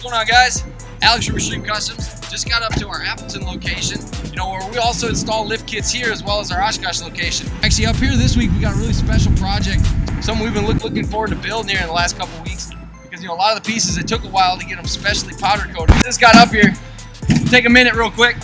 going on, guys? Alex from Recieving Customs. Just got up to our Appleton location, where we also install lift kits here as well as our Oshkosh location. Actually, up here this week, we got a really special project, something we've been looking forward to building here in the last couple weeks, because a lot of the pieces, it took a while to get them specially powder coated. Just got up here, take a minute real quick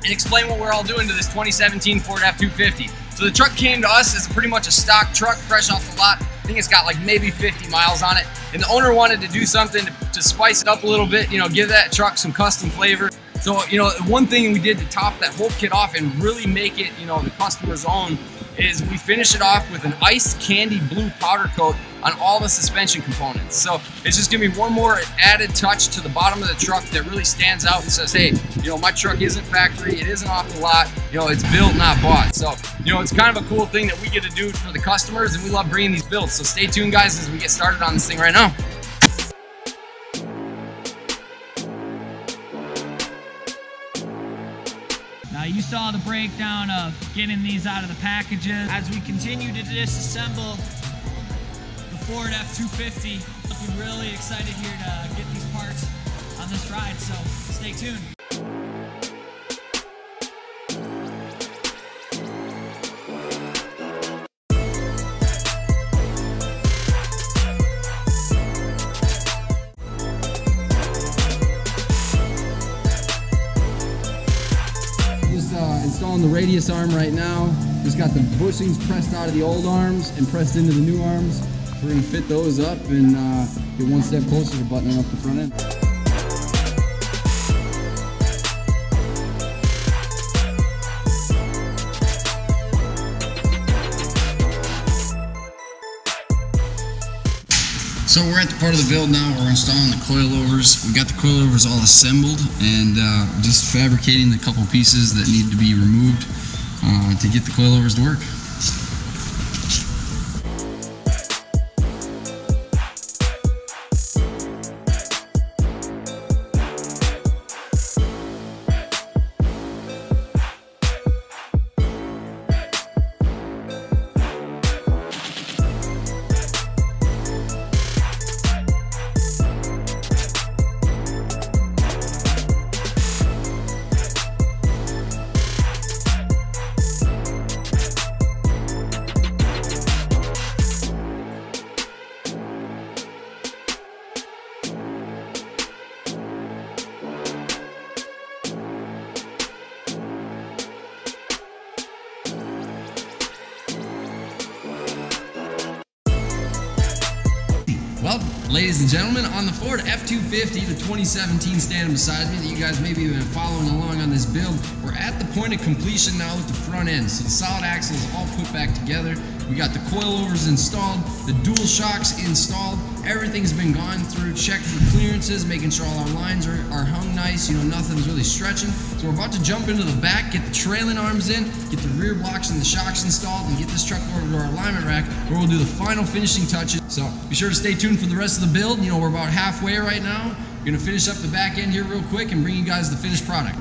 and explain what we're all doing to this 2017 Ford F-250. So the truck came to us as pretty much a stock truck, fresh off the lot. I think it's got like maybe 50 miles on it. And the owner wanted to do something to spice it up a little bit, give that truck some custom flavor. So, one thing we did to top that whole kit off and really make it, the customer's own is we finish it off with an ice candy blue powder coat on all the suspension components. So it's just gonna be one more added touch to the bottom of the truck that really stands out and says, hey, my truck isn't factory, it isn't off the lot, it's built, not bought. So, it's kind of a cool thing that we get to do for the customers, and we love bringing these builds. So stay tuned, guys, as we get started on this thing right now. Now you saw the breakdown of getting these out of the packages. As we continue to disassemble the Ford F-250, looking really excited here to get these parts on this ride, so stay tuned. Installing the radius arm right now. Just got the bushings pressed out of the old arms and pressed into the new arms. We're gonna fit those up and get one step closer to buttoning up the front end. So we're at the part of the build now where we're installing the coilovers. We got the coilovers all assembled and just fabricating the couple pieces that need to be removed to get the coilovers to work. Well, ladies and gentlemen, on the Ford F-250, the 2017 standing beside me that you guys maybe have been following along on this build, we're at the point of completion now with the front end. So the solid axle is all put back together. We got the coilovers installed, the dual shocks installed. Everything's been gone through, checked for clearances, making sure all our lines are hung nice, nothing's really stretching. So we're about to jump into the back, get the trailing arms in, get the rear blocks and the shocks installed, and get this truck over to our alignment rack where we'll do the final finishing touches. So be sure to stay tuned for the rest of the build. We're about halfway right now. We're gonna finish up the back end here real quick and bring you guys the finished product.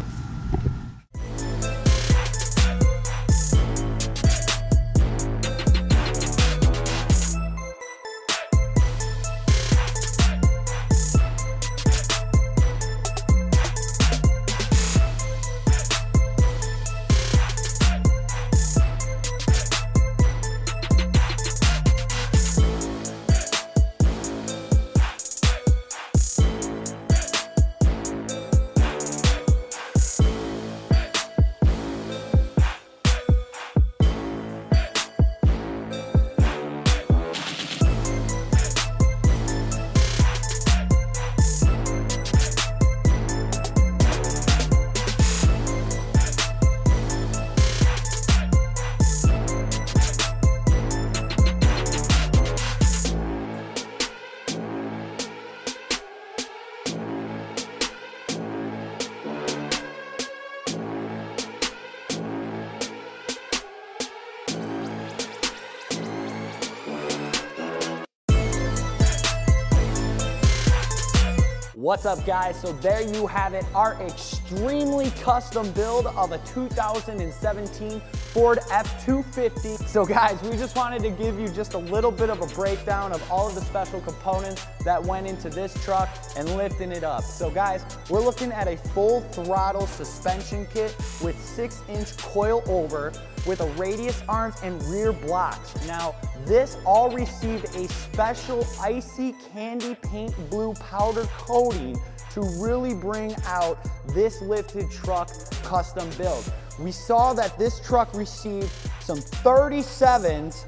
What's up, guys? So there you have it, our extremely custom build of a 2017 Ford F-250. So guys, we just wanted to give you just a little bit of a breakdown of all of the special components that went into this truck and lifting it up. So guys, we're looking at a full throttle suspension kit with 6-inch coil over with a radius arms and rear blocks. Now, this all received a special icy candy paint blue powder coating to really bring out this lifted truck custom build. We saw that this truck received some 37s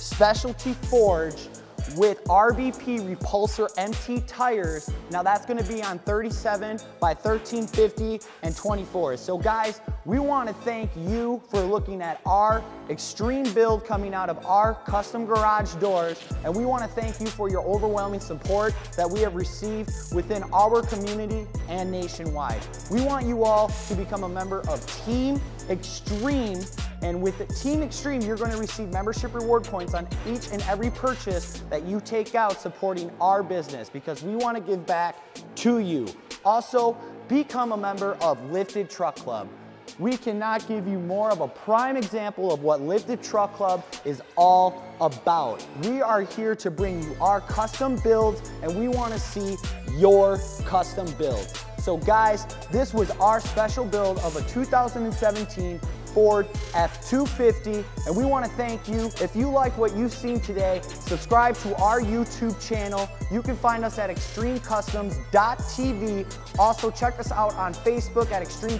specialty forged with RBP Repulser MT tires. Now that's gonna be on 37 by 1350 and 24s. So guys, we wanna thank you for looking at our extreme build coming out of our custom garage doors, and we wanna thank you for your overwhelming support that we have received within our community and nationwide. We want you all to become a member of Team Extreme, and with the Team Extreme, you're going to receive membership reward points on each and every purchase that you take out supporting our business, because we want to give back to you. Also, become a member of Lifted Truck Club. We cannot give you more of a prime example of what Lifted Truck Club is all about. We are here to bring you our custom builds, and we want to see your custom build. So guys, this was our special build of a 2017 Ford F-250, and we want to thank you. If you like what you've seen today, subscribe to our YouTube channel. You can find us at extremecustoms.tv. Also check us out on Facebook at Extreme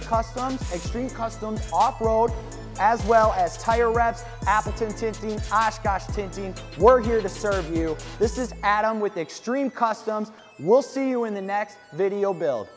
Customs Off-Road, as well as Tire Reps, Appleton Tinting, Oshkosh Tinting. We're here to serve you. This is Adam with Extreme Customs. We'll see you in the next video build.